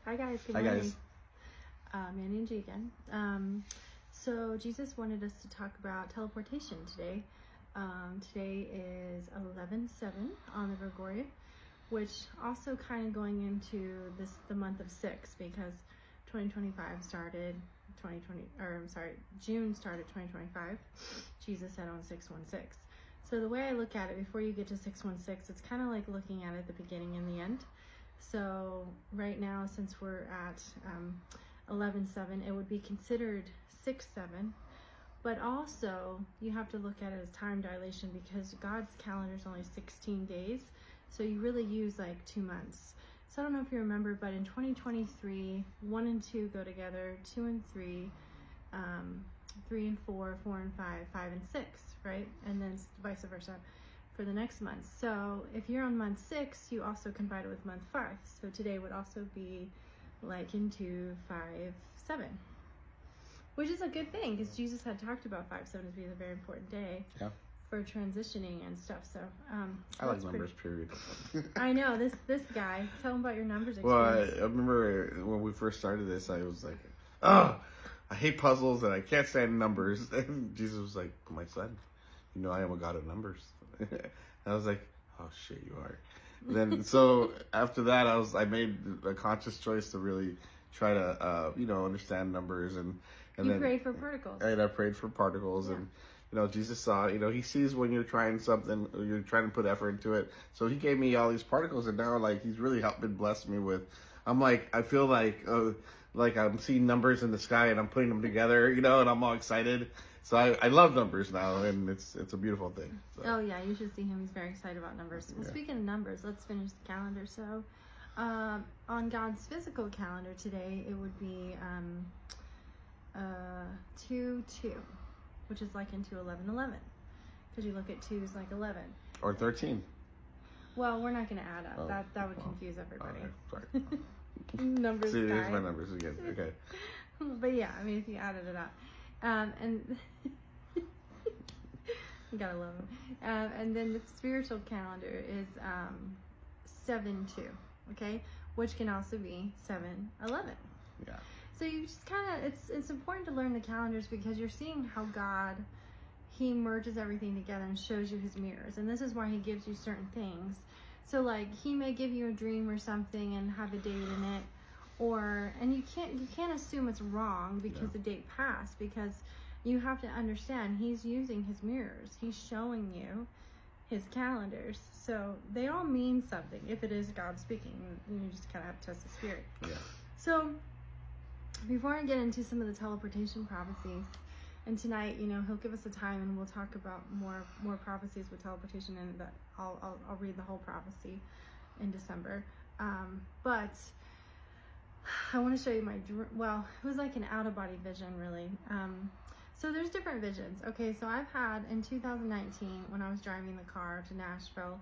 Hi guys, good Hi morning. guys. Manny and G again. So Jesus wanted us to talk about teleportation today. Today is 11/7 on the Gregorian, which also kind of going into the month of 6 because 2025 started June started 2025. Jesus said on 6/16. So the way I look at it, before you get to 6/16, it's kind of like looking at it the beginning and the end. So right now, since we're at 11/7, it would be considered 6/7, but also you have to look at it as time dilation because God's calendar is only 16 days, so you really use like 2 months. So I don't know if you remember, but in 2023, 1 and 2 go together, 2 and 3, 3 and 4, 4 and 5, 5 and 6, right? And then vice versa for the next month. So if you're on month 6, you also combine it with month 5. So today would also be like into 5/7, which is a good thing because Jesus had talked about 5/7 to be a very important day for transitioning and stuff. So I like numbers, period. I know this guy. Tell him about your numbers Well, experience. I remember when we first started this, I was like, oh, I hate puzzles and I can't stand numbers. And Jesus was like, my son, you know I am a God of numbers. And I was like, oh shit, you are. Then so after that, I made a conscious choice to really try to understand numbers and You then prayed for particles. and I prayed for particles and Jesus saw, he sees when you're trying something, or you're trying to put effort into it. So he gave me all these particles, and now like he's really been blessed me with. I'm like, I feel like I'm seeing numbers in the sky and I'm putting them together, and I'm all excited. So I love numbers now, and it's a beautiful thing. So. Oh yeah, you should see him. He's very excited about numbers. Well, speaking of numbers, let's finish the calendar. So on God's physical calendar today, it would be 2/2, which is like into 11/11, because you look at 2 is like 11 or 13. Well, we're not going to add up. That would confuse everybody. Okay, sorry. Numbers. See, here's my numbers again. Okay. But yeah, I mean, if you added it up, and you gotta love them. And then the spiritual calendar is 7/2, okay, which can also be 7/11. Yeah. So you just kind of, it's important to learn the calendars because you're seeing how God, he merges everything together and shows you his mirrors. And this is why he gives you certain things. So like he may give you a dream or something and have a date in it, and you can't assume it's wrong because the date passed, because you have to understand he's using his mirrors. He's showing you his calendars. So they all mean something if it is God speaking. You just kind of have to test the spirit. Yeah. So before I get into some of the teleportation prophecies, and tonight, he'll give us a time and we'll talk about more prophecies with teleportation, and that I'll read the whole prophecy in December. But I want to show you it was like an out-of-body vision, really. So there's different visions. Okay, so I've had, in 2019, when I was driving the car to Nashville,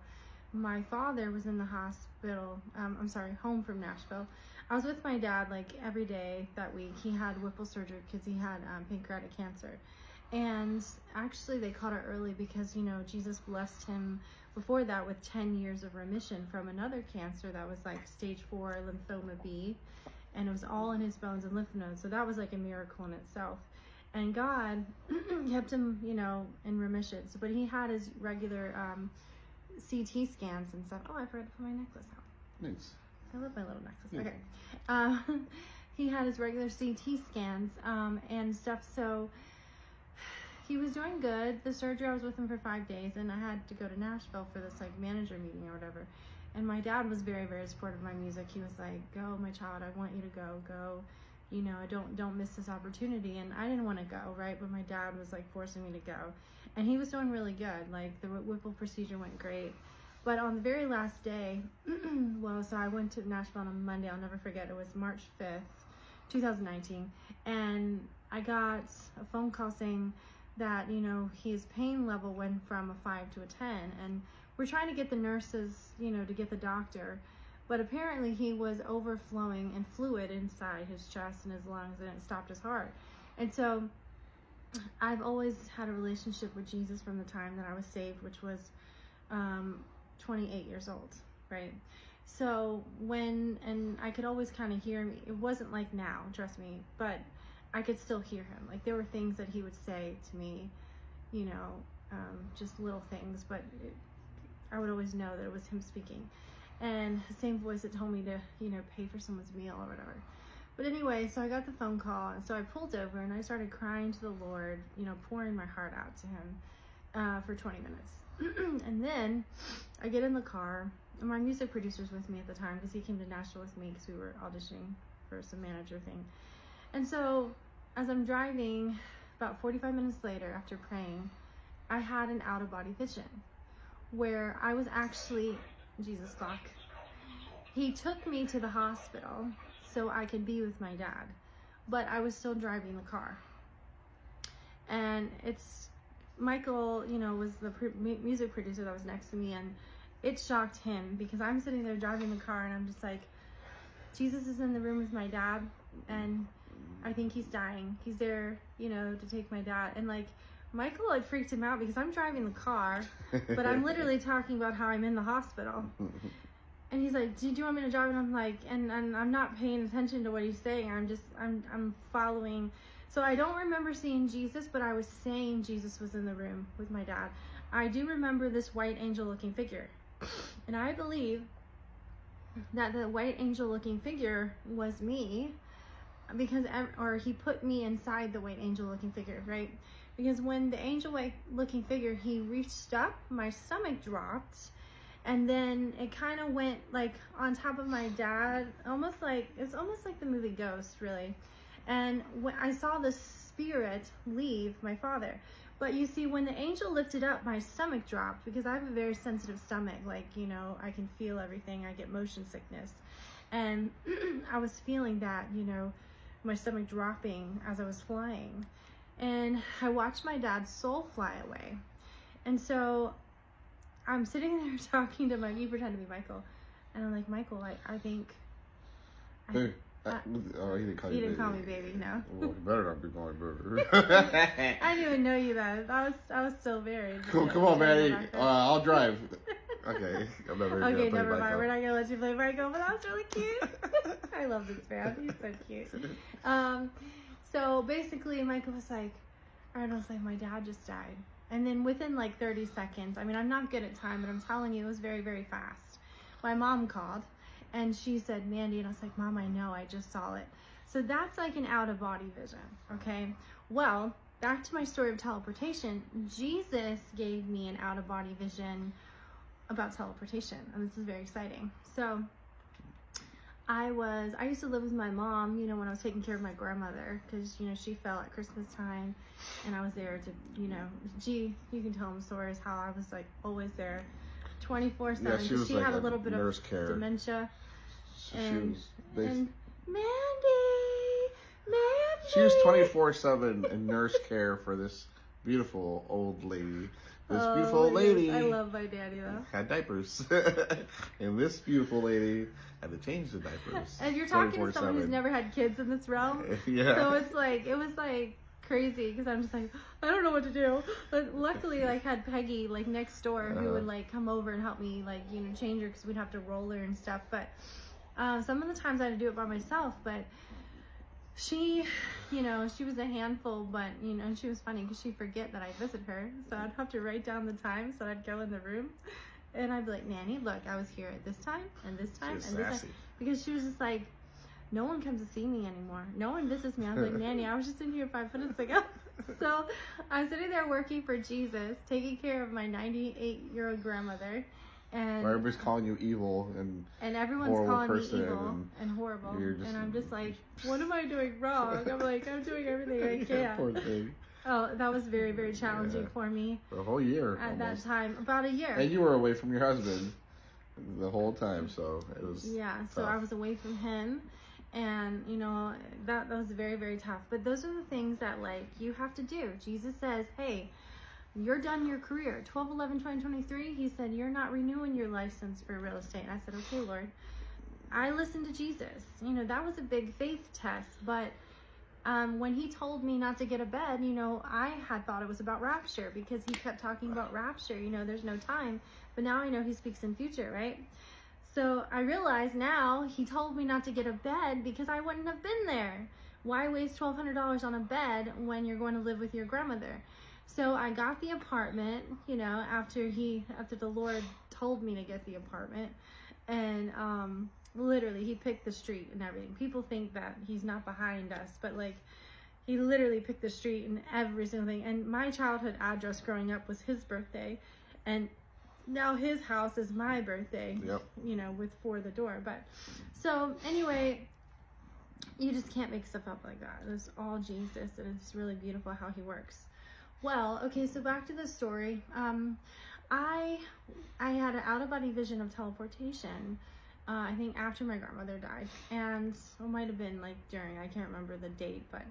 my father was in the hospital, home from Nashville. I was with my dad like every day that week. He had Whipple surgery because he had pancreatic cancer. And actually they caught it early because, Jesus blessed him before that with 10 years of remission from another cancer that was like stage 4 lymphoma B. And it was all in his bones and lymph nodes. So that was like a miracle in itself. And God kept him, in remission. So, but he had his regular CT scans and stuff. Oh, I forgot to put my necklace out. Thanks. I love my little necklace. Okay. He had his regular CT scans and stuff. So he was doing good. The surgery, I was with him for 5 days, and I had to go to Nashville for this like manager meeting or whatever. And my dad was very, very supportive of my music. He was like, "Go, my child. I want you to go. Don't miss this opportunity." And I didn't want to go, right? But my dad was like forcing me to go, and he was doing really good. Like the Whipple procedure went great. But on the very last day, so I went to Nashville on a Monday. I'll never forget. It was March 5th, 2019. And I got a phone call saying that, his pain level went from a 5 to a 10. And we're trying to get the nurses, to get the doctor. But apparently he was overflowing in fluid inside his chest and his lungs, and it stopped his heart. And so I've always had a relationship with Jesus from the time that I was saved, which was 28 years old, right? So and I could always kind of hear him. It wasn't like now, trust me, but I could still hear him. Like there were things that he would say to me, you know, just little things, but I would always know that it was him speaking. And the same voice that told me to, you know, pay for someone's meal or whatever. But anyway, so I got the phone call, and so I pulled over and I started crying to the Lord, you know, pouring my heart out to him for 20 minutes. And then I get in the car, and my music producer's with me at the time because he came to Nashville with me because we were auditioning for some manager thing. And so as I'm driving, about 45 minutes later after praying, I had an out-of-body vision where I was actually, Jesus fuck, he took me to the hospital so I could be with my dad, but I was still driving the car. And it's, Michael, you know, was the music producer that was next to me, and it shocked him because I'm sitting there driving the car and I'm just like, Jesus is in the room with my dad and I think he's dying. He's there, you know, to take my dad. And like, Michael had freaked him out because I'm driving the car, but I'm literally talking about how I'm in the hospital. And he's like, do you want me to drive? And I'm like, and I'm not paying attention to what he's saying. I'm following. So I don't remember seeing Jesus, but I was saying Jesus was in the room with my dad. I do remember this white angel looking figure. And I believe that the white angel looking figure was me because, or he put me inside the white angel looking figure, right? Because when the angel white looking figure, he reached up, my stomach dropped, and then it kind of went like on top of my dad, almost like, it's almost like the movie Ghost, really. And when I saw the spirit leave my father. But you see, when the angel lifted up, my stomach dropped because I have a very sensitive stomach. Like, you know, I can feel everything. I get motion sickness. And I was feeling that, you know, my stomach dropping as I was flying. And I watched my dad's soul fly away. And so I'm sitting there talking to you pretend to be Michael. And I'm like, Michael, I think... Hey. Oh, he didn't call you baby. He didn't call me baby, no. Well, you better not be calling me baby. I didn't even know you then. I was still married. Come on, Maddie. I'll drive. Okay, I'm never gonna play never mind. Michael. We're not gonna let you play Michael, but that was really cute. I love this man. He's so cute. So basically, Michael was like, Arnold's like, my dad just died. And then within like 30 seconds, I mean, I'm not good at time, but I'm telling you, it was very, very fast. My mom called. And she said, Mandy, and I was like, Mom, I know, I just saw it. So that's like an out-of-body vision, okay? Well, back to my story of teleportation, Jesus gave me an out-of-body vision about teleportation, and this is very exciting. So I used to live with my mom, you know, when I was taking care of my grandmother, because, you know, she fell at Christmas time, and I was there to, you know, you can tell them stories how I was like always there 24/7. Yeah, she had a little bit of dementia. So and Mandy. She was 24/7 in nurse care for this beautiful old lady. This beautiful old lady. I love my daddy though. Had diapers, and this beautiful lady had to change the diapers. And you're talking to someone who's never had kids in this realm. Yeah. So it's like it was like crazy because I'm just like, I don't know what to do. But luckily, like, had Peggy like next door who would like come over and help me, like, you know, change her because we'd have to roll her and stuff. But some of the times I had to do it by myself. But she, you know, she was a handful. But you know, and she was funny because she'd forget that I visit her, so I'd have to write down the time. So I'd go in the room. And I'd be like, Nanny, look, I was here at this time and this time and this time. Because she was just like, no one comes to see me anymore. No one visits me. I was like, Nanny, I was just in here 5 minutes ago. So I'm sitting there working for Jesus, taking care of my 98-year-old grandmother. And everybody's calling you evil and everyone's calling me evil and horrible. And I'm just like, what am I doing wrong? I'm like, I'm doing everything I can. Poor thing. Oh, that was very, very challenging for me. For a whole year. At that time. About a year. And you were away from your husband the whole time, so it was tough. So I was away from him. And, you know, that was very, very tough. But those are the things that, like, you have to do. Jesus says, hey, you're done your career. 12/11/2023, he said, you're not renewing your license for real estate. And I said, okay, Lord. I listened to Jesus. You know, that was a big faith test. But when he told me not to get a bed, you know, I had thought it was about rapture because he kept talking about rapture. You know, there's no time. But now I know he speaks in future, right? So I realize now he told me not to get a bed because I wouldn't have been there. Why waste $1,200 on a bed when you're going to live with your grandmother? So I got the apartment, you know, after the Lord told me to get the apartment. And literally he picked the street and everything. People think that he's not behind us, but like he literally picked the street and every single thing. And my childhood address growing up was his birthday, and now his house is my birthday. Yep. You know, with for the door. But so anyway, you just can't make stuff up like that. It's all Jesus, and it's really beautiful how he works. Well, okay, so back to the story. I had an out-of-body vision of teleportation, I think after my grandmother died, and it might have been like during, I can't remember the date, but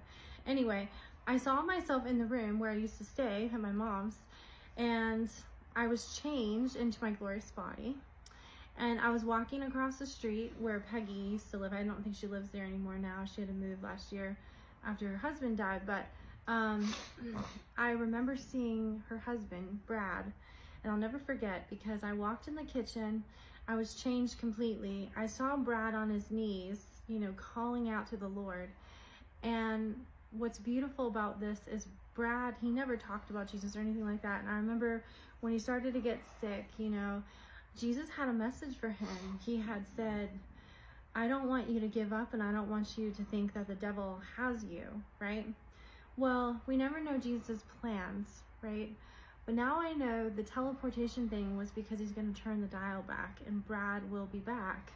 anyway, I saw myself in the room where I used to stay at my mom's, and I was changed into my glorious body, and I was walking across the street where Peggy used to live. I don't think she lives there anymore now. She had to move last year after her husband died, but I remember seeing her husband, Brad, and I'll never forget because I walked in the kitchen. I was changed completely. I saw Brad on his knees, you know, calling out to the Lord. And what's beautiful about this is Brad, he never talked about Jesus or anything like that. And I remember when he started to get sick, you know, Jesus had a message for him. He had said, I don't want you to give up, and I don't want you to think that the devil has you, right? Well, we never know Jesus' plans, right? But now I know the teleportation thing was because he's going to turn the dial back, and Brad will be back.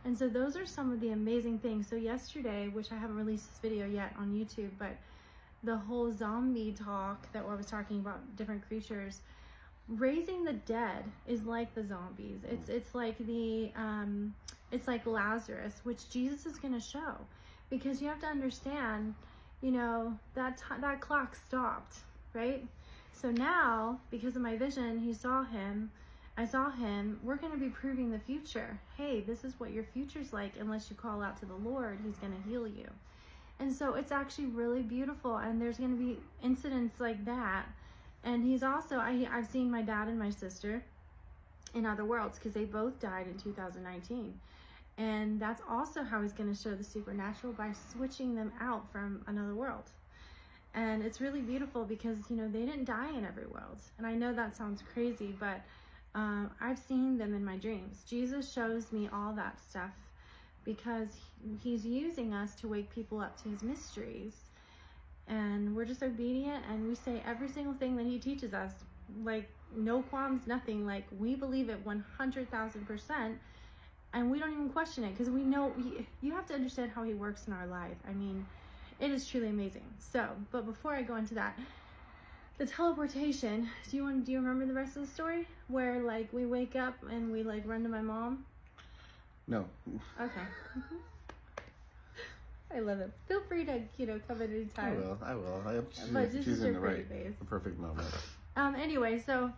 And so those are some of the amazing things. So yesterday, which I haven't released this video yet on YouTube, but the whole zombie talk that I was talking about, different creatures, raising the dead is like the zombies. It's like it's like Lazarus, which Jesus is going to show, because you have to understand, you know, that clock stopped, right? So now, because of my vision, I saw him, we're going to be proving the future. Hey, this is what your future's like. Unless you call out to the Lord, he's going to heal you. And so it's actually really beautiful, and there's going to be incidents like that. And he's also, I've seen my dad and my sister in other worlds, because they both died in 2019. And that's also how he's going to show the supernatural, by switching them out from another world. And it's really beautiful because, you know, they didn't die in every world. And I know that sounds crazy, but I've seen them in my dreams. Jesus shows me all that stuff because he's using us to wake people up to his mysteries. And we're just obedient, and we say every single thing that he teaches us, like no qualms, nothing. Like we believe it 100,000%, and we don't even question it, because we know you have to understand how he works in our life. I mean, it is truly amazing. So, but before I go into that, the teleportation, do you remember the rest of the story? Where like we wake up and we like run to my mom? No. Okay. I love it. Feel free to, you know, come at any time. I will. She's in the perfect moment. Anyway, so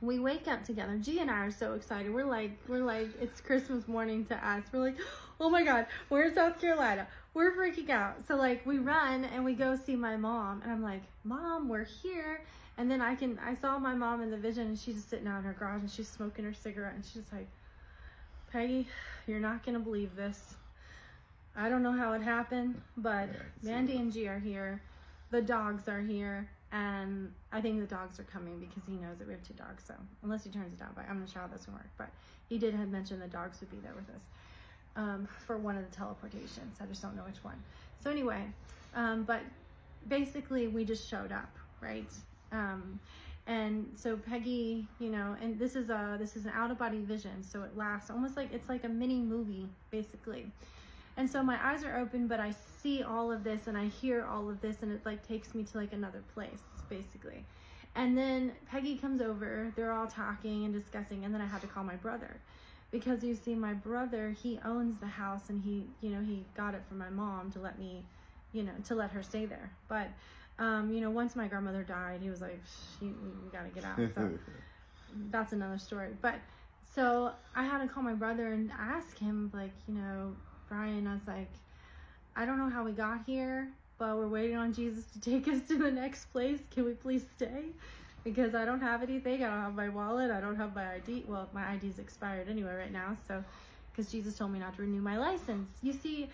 we wake up together. G and I are so excited. We're like, it's Christmas morning to us. We're like, oh my God, we're in South Carolina. We're freaking out. So like we run and we go see my mom, and I'm like, Mom, we're here. And then I saw my mom in the vision, and she's just sitting out in her garage, and she's smoking her cigarette, and she's like, Peggy, you're not gonna believe this. I don't know how it happened, but Mandy and G are here. The dogs are here, and I think the dogs are coming because he knows that we have 2 dogs. So unless he turns it down, but I'm not sure how this will work. But he did have mentioned the dogs would be there with us for one of the teleportations. I just don't know which one. So anyway, but basically we just showed up, right? And so Peggy, you know, and this is an out-of-body vision, so it lasts almost like it's like a mini movie basically. And so my eyes are open, but I see all of this and I hear all of this, and it like takes me to like another place, basically. And then Peggy comes over, they're all talking and discussing, and then I had to call my brother. Because you see, my brother, he owns the house, and he, you know, he got it from my mom to let me, you know, to let her stay there. But, you know, once my grandmother died, he was like, we gotta get out. So that's another story. But, so I had to call my brother and ask him, like, you know, Brian, I was like, I don't know how we got here, but we're waiting on Jesus to take us to the next place. Can we please stay? because I don't have anything. I don't have my wallet. I don't have my ID. Well, my ID's expired anyway right now. So, because Jesus told me not to renew my license. You see,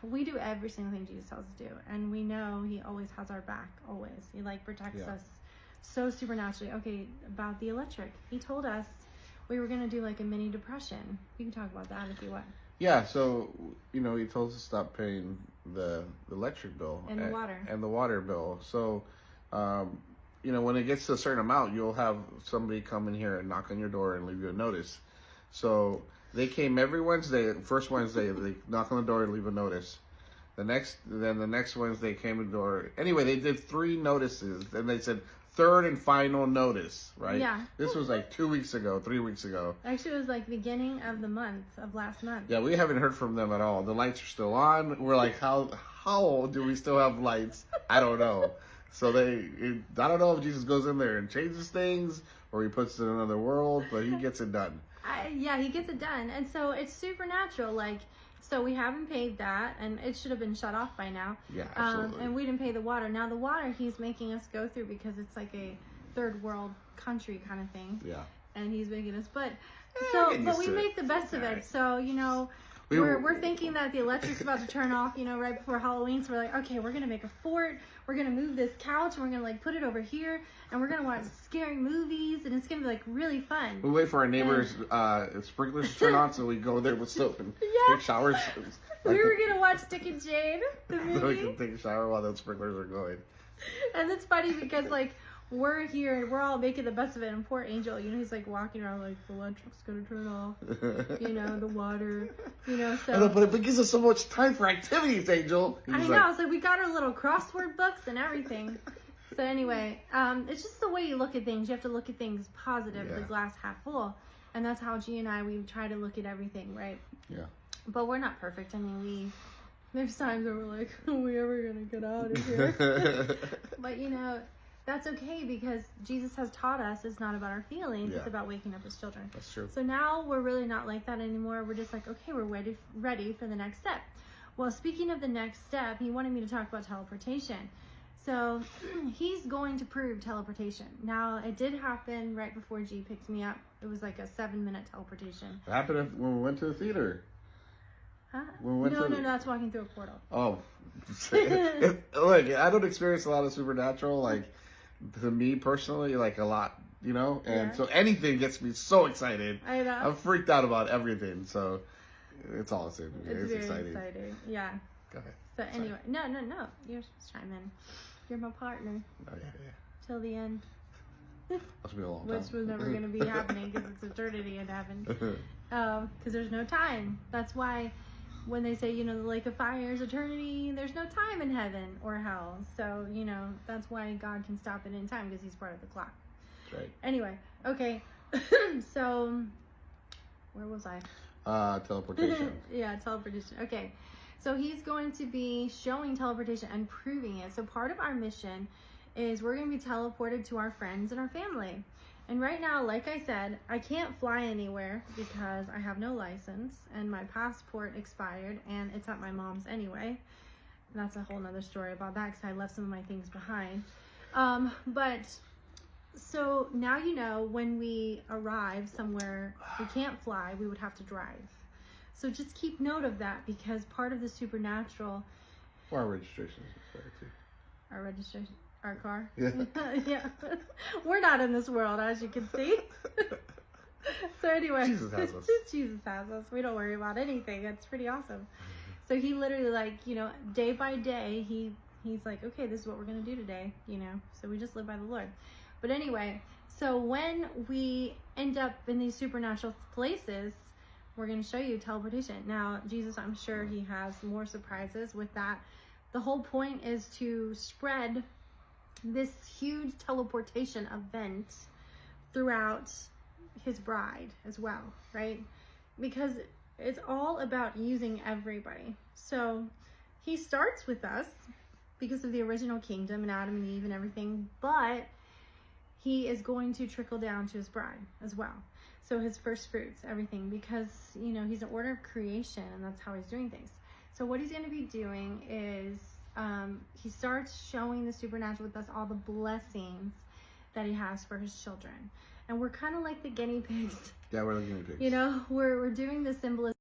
we do every single thing Jesus tells us to do, and we know He always has our back. Always, He like protects us so supernaturally. Okay, about the electric, He told us we were gonna do like a mini depression. You can talk about that if you want. Yeah, so He told us to stop paying the electric bill And the water. And the water bill. So, when it gets to a certain amount, you'll have somebody come in here and knock on your door and leave you a notice. So they came every Wednesday. First Wednesday, they knock on the door and leave a notice. The next Wednesday came to the door. Anyway, they did 3 notices, and they said third and final notice. Right? Yeah. This was like 2 weeks ago, 3 weeks ago. Actually, it was like beginning of the month of last month. Yeah, we haven't heard from them at all. The lights are still on. We're like, how do we still have lights? I don't know. So I don't know if Jesus goes in there and changes things, or He puts it in another world, but He gets it done. Yeah, He gets it done. And so it's supernatural. Like, so we haven't paid that, and it should have been shut off by now. Yeah, absolutely. And we didn't pay the water. Now the water He's making us go through because it's like a third world country kind of thing. Yeah. And He's making us, but we make the best of it. So, we're thinking that the electric's about to turn off, right before Halloween. So we're like, okay, we're going to make a fort. We're going to move this couch and we're going to like put it over here and we're going to watch scary movies and it's going to be like really fun. We wait for our neighbors' sprinklers to turn on so we go there with soap and take showers. We were going to watch Dick and Jane, the movie. So we can take a shower while those sprinklers are going. And it's funny because like, we're here and we're all making the best of it, and poor Angel, he's like walking around like the electric's gonna turn off, the water, so. I know, but it gives us so much time for activities, Angel. I know, so we got our little crossword books and everything. So anyway, it's just the way you look at things. You have to look at things positive, the glass half full, and that's how G and I, we try to look at everything, right? Yeah. But we're not perfect. I mean, there's times where we're like, are we ever gonna get out of here? But that's okay because Jesus has taught us it's not about our feelings, it's about waking up as children. That's true. So now we're really not like that anymore. We're just like, okay, we're ready for the next step. Well, speaking of the next step, He wanted me to talk about teleportation. So He's going to prove teleportation. Now, it did happen right before G picked me up. It was like a 7-minute teleportation. It happened when we went to the theater. Huh? No, that's walking through a portal. Oh. Look, I don't experience a lot of supernatural, like, to me personally, like a lot, and so anything gets me so excited. I know. I'm freaked out about everything, so it's awesome. It's very exciting. Yeah. Go ahead. So anyway, no, you're supposed to chime in. You're my partner. Oh yeah. Till the end. That's been a long time. Which was never going to be happening because it's eternity in heaven. Because there's no time. That's why when they say, the lake of fire is eternity, there's no time in heaven or hell. So, that's why God can stop it in time because He's part of the clock. That's right. Anyway, okay. So, where was I? Teleportation. Yeah, teleportation. Okay. So He's going to be showing teleportation and proving it. So part of our mission is we're going to be teleported to our friends and our family. And right now, like I said, I can't fly anywhere because I have no license and my passport expired and it's at my mom's anyway. And that's a whole nother story about that because I left some of my things behind. But so now when we arrive somewhere we can't fly, we would have to drive. So just keep note of that because part of the supernatural. Or our registration is expired too. Our registration. Our car? Yeah. Yeah. We're not in this world, as you can see. So anyway. Jesus has us. Jesus has us. We don't worry about anything. That's pretty awesome. So He literally day by day, he's like, okay, this is what we're going to do today, So we just live by the Lord. But anyway, so when we end up in these supernatural places, we're going to show you teleportation. Now, Jesus, I'm sure He has more surprises with that. The whole point is to spread this huge teleportation event throughout His bride as well, right? Because it's all about using everybody. So He starts with us because of the original kingdom and Adam and Eve and everything, but He is going to trickle down to His bride as well. So His first fruits, everything, because, He's an order of creation and that's how He's doing things. So what He's going to be doing is He starts showing the supernatural with us, all the blessings that he has for his children. And we're kind of like the guinea pigs. Yeah, we're the guinea pigs. You know, we're doing the symbolism